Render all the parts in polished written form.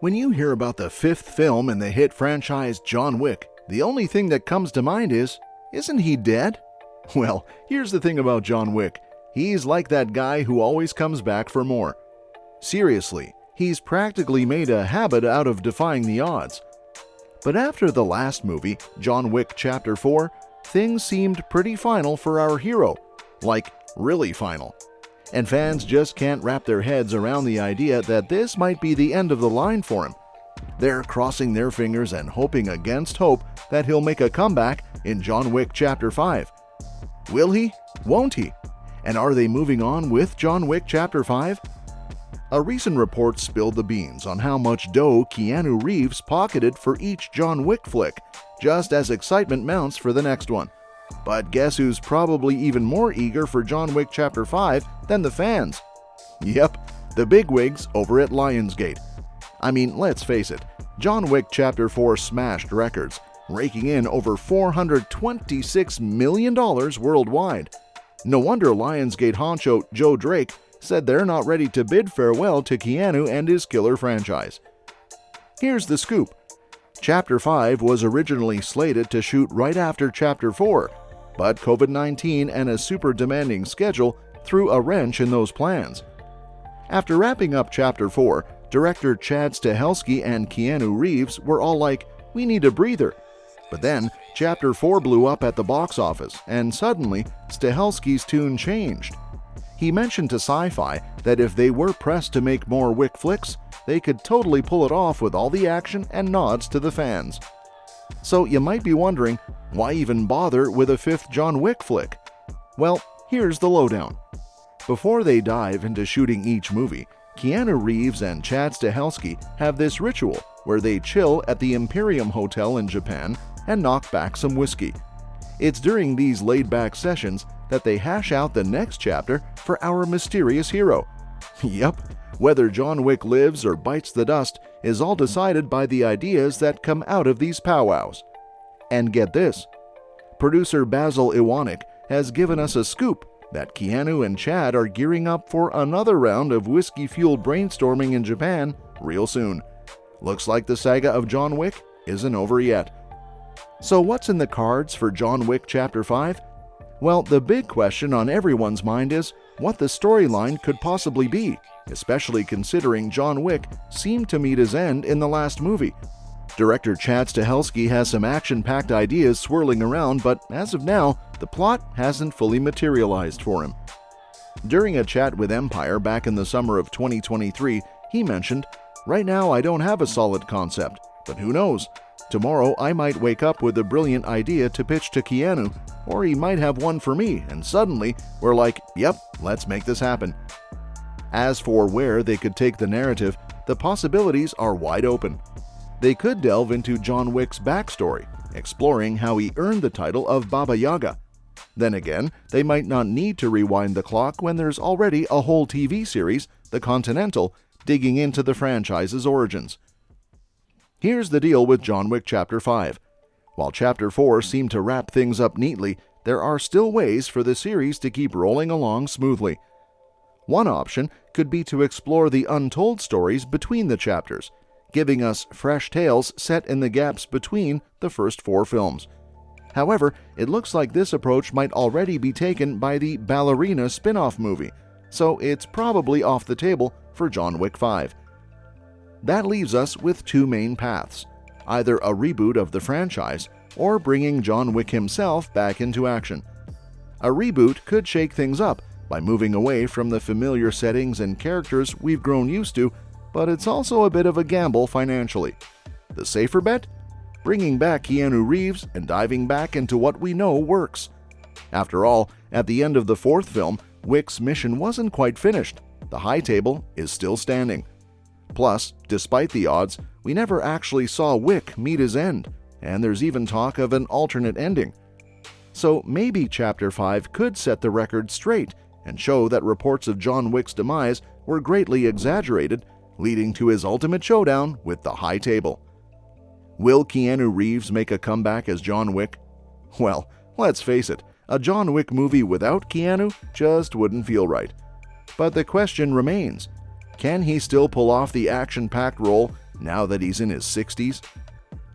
When you hear about the fifth film in the hit franchise John Wick, the only thing that comes to mind is, isn't he dead? Well, here's the thing about John Wick. He's like that guy who always comes back for more. Seriously, he's practically made a habit out of defying the odds. But after the last movie, John Wick Chapter 4, things seemed pretty final for our hero. Like, really final. And fans just can't wrap their heads around the idea that this might be the end of the line for him. They're crossing their fingers and hoping against hope that he'll make a comeback in John Wick Chapter 5. Will he? Won't he? And are they moving on with John Wick Chapter 5? A recent report spilled the beans on how much dough Keanu Reeves pocketed for each John Wick flick, just as excitement mounts for the next one. But guess who's probably even more eager for John Wick Chapter 5 than the fans? Yep, the bigwigs over at Lionsgate. I mean, let's face it, John Wick Chapter 4 smashed records, raking in over $426 million worldwide. No wonder Lionsgate honcho Joe Drake said they're not ready to bid farewell to Keanu and his killer franchise. Here's the scoop. Chapter 5 was originally slated to shoot right after Chapter 4, but COVID-19 and a super demanding schedule threw a wrench in those plans. After wrapping up Chapter 4, director Chad Stahelski and Keanu Reeves were all like, "We need a breather." But then, Chapter 4 blew up at the box office, and suddenly, Stahelski's tune changed. He mentioned to Sci-Fi that if they were pressed to make more Wick flicks, they could totally pull it off with all the action and nods to the fans. So you might be wondering, why even bother with a fifth John Wick flick? Well, here's the lowdown. Before they dive into shooting each movie, Keanu Reeves and Chad Stahelski have this ritual where they chill at the Imperium Hotel in Japan and knock back some whiskey. It's during these laid-back sessions that they hash out the next chapter for our mysterious hero. Yep, whether John Wick lives or bites the dust is all decided by the ideas that come out of these powwows. And get this, producer Basil Iwanek has given us a scoop that Keanu and Chad are gearing up for another round of whiskey-fueled brainstorming in Japan real soon. Looks like the saga of John Wick isn't over yet. So what's in the cards for John Wick Chapter 5? Well, the big question on everyone's mind is what the storyline could possibly be, especially considering John Wick seemed to meet his end in the last movie. Director Chad Stahelski has some action-packed ideas swirling around, but as of now, the plot hasn't fully materialized for him. During a chat with Empire back in the summer of 2023, he mentioned, "Right now I don't have a solid concept, but who knows? Tomorrow I might wake up with a brilliant idea to pitch to Keanu, or he might have one for me, and suddenly we're like, yep, let's make this happen." As for where they could take the narrative, the possibilities are wide open. They could delve into John Wick's backstory, exploring how he earned the title of Baba Yaga. Then again, they might not need to rewind the clock when there's already a whole TV series, The Continental, digging into the franchise's origins. Here's the deal with John Wick Chapter 5. While Chapter 4 seemed to wrap things up neatly, there are still ways for the series to keep rolling along smoothly. One option could be to explore the untold stories between the chapters, giving us fresh tales set in the gaps between the first 4 films. However, it looks like this approach might already be taken by the Ballerina spin-off movie, so it's probably off the table for John Wick 5. That leaves us with 2 main paths, either a reboot of the franchise or bringing John Wick himself back into action. A reboot could shake things up by moving away from the familiar settings and characters we've grown used to, but it's also a bit of a gamble financially. The safer bet? Bringing back Keanu Reeves and diving back into what we know works. After all, at the end of the 4th film, Wick's mission wasn't quite finished. The high table is still standing. Plus, despite the odds, we never actually saw Wick meet his end, and there's even talk of an alternate ending. So maybe Chapter 5 could set the record straight and show that reports of John Wick's demise were greatly exaggerated, leading to his ultimate showdown with the high table. Will Keanu Reeves make a comeback as John Wick? Well, let's face it, a John Wick movie without Keanu just wouldn't feel right. But the question remains, can he still pull off the action-packed role now that he's in his 60s?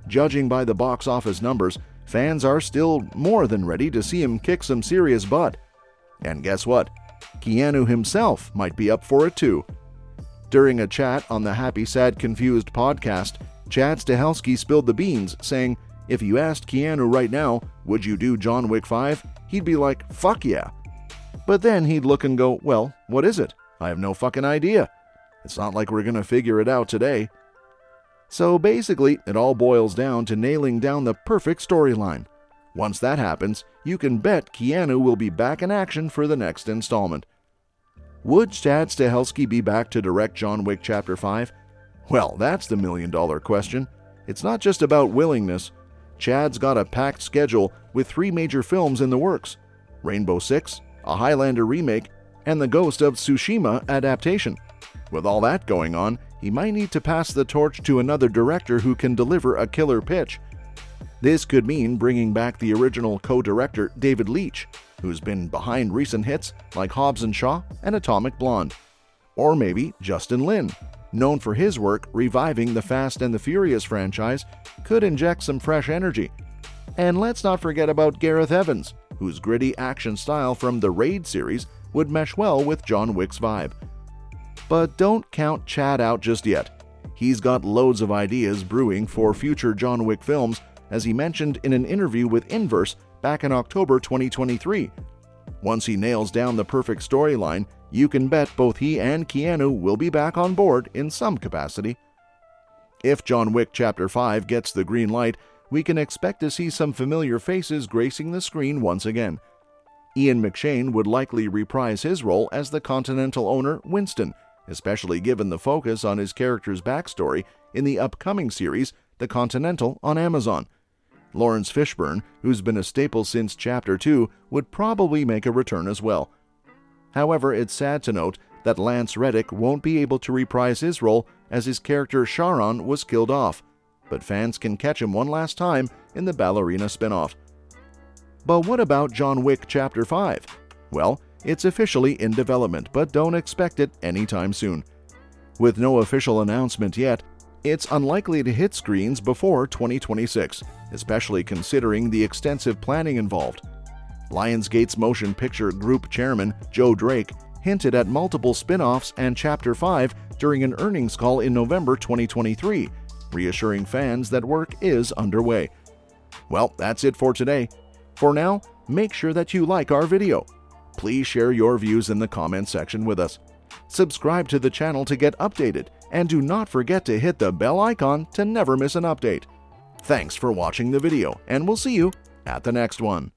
Judging by the box office numbers, fans are still more than ready to see him kick some serious butt. And guess what? Keanu himself might be up for it too. During a chat on the Happy Sad Confused podcast, Chad Stahelski spilled the beans, saying, if you asked Keanu right now, would you do John Wick 5? He'd be like, fuck yeah. But then he'd look and go, well, what is it? I have no fucking idea. It's not like we're gonna figure it out today. So basically, it all boils down to nailing down the perfect storyline. Once that happens, you can bet Keanu will be back in action for the next installment. Would Chad Stahelski be back to direct John Wick Chapter 5? Well, that's the million-dollar question. It's not just about willingness. Chad's got a packed schedule with 3 major films in the works: Rainbow Six, a Highlander remake, and the Ghost of Tsushima adaptation. With all that going on, he might need to pass the torch to another director who can deliver a killer pitch. This could mean bringing back the original co-director David Leitch, who's been behind recent hits like Hobbs & Shaw and Atomic Blonde. Or maybe Justin Lin, known for his work reviving the Fast and the Furious franchise, could inject some fresh energy. And let's not forget about Gareth Evans, whose gritty action style from the Raid series would mesh well with John Wick's vibe. But don't count Chad out just yet. He's got loads of ideas brewing for future John Wick films, as he mentioned in an interview with Inverse back in October 2023. Once he nails down the perfect storyline, you can bet both he and Keanu will be back on board in some capacity. If John Wick Chapter 5 gets the green light, we can expect to see some familiar faces gracing the screen once again. Ian McShane would likely reprise his role as the Continental owner Winston, especially given the focus on his character's backstory in the upcoming series The Continental on Amazon. Lawrence Fishburne, who's been a staple since Chapter 2, would probably make a return as well. However, it's sad to note that Lance Reddick won't be able to reprise his role as his character Charon was killed off, but fans can catch him one last time in the Ballerina spin-off. But what about John Wick Chapter 5? Well, it's officially in development, but don't expect it anytime soon. With no official announcement yet, it's unlikely to hit screens before 2026, especially considering the extensive planning involved. Lionsgate's Motion Picture Group chairman, Joe Drake, hinted at multiple spin-offs and Chapter 5 during an earnings call in November 2023, reassuring fans that work is underway. Well, that's it for today. For now, make sure that you like our video. Please share your views in the comment section with us. Subscribe to the channel to get updated, and do not forget to hit the bell icon to never miss an update. Thanks for watching the video, and we'll see you at the next one.